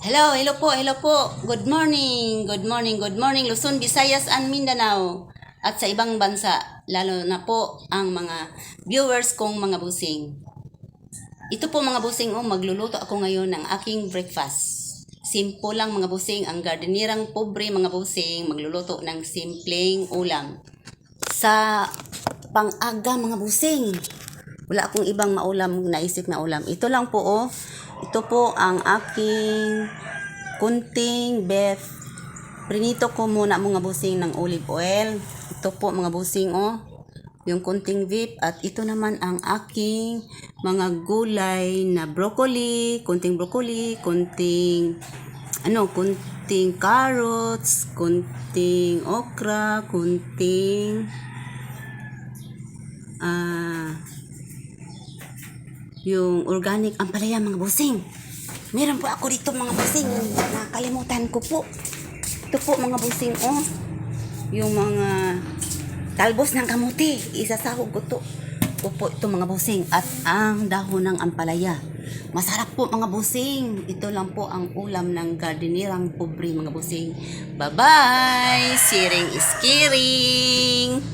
Hello po. Good morning, good morning, good morning Luzon, Visayas, and Mindanao. At sa ibang bansa, lalo na po ang mga viewers kong mga busing. Ito po mga busing, magluluto ako ngayon ng aking breakfast. Simple lang mga busing, ang gardenirang pobre mga busing, magluluto ng simpleng ulam. Sa pang-aga mga busing, wala akong ibang maulam, naisip na ulam. Ito lang po Ito po ang aking kunting beef. Prinito ko muna mga busing ng olive oil. Ito po mga busing yung kunting beef. At ito naman ang aking mga gulay na broccoli, kunting carrots, kunting okra, kunting yung organic ampalaya mga busing. Meron po ako dito mga busing, nakalimutan ko po. Ito po mga busing yung mga talbos ng kamuti, isasahog ko po ito mga busing, at ang dahon ng ampalaya. Masarap po mga busing. Ito lang po ang ulam ng gardenirang pobre mga busing. Bye bye, siring iskiring.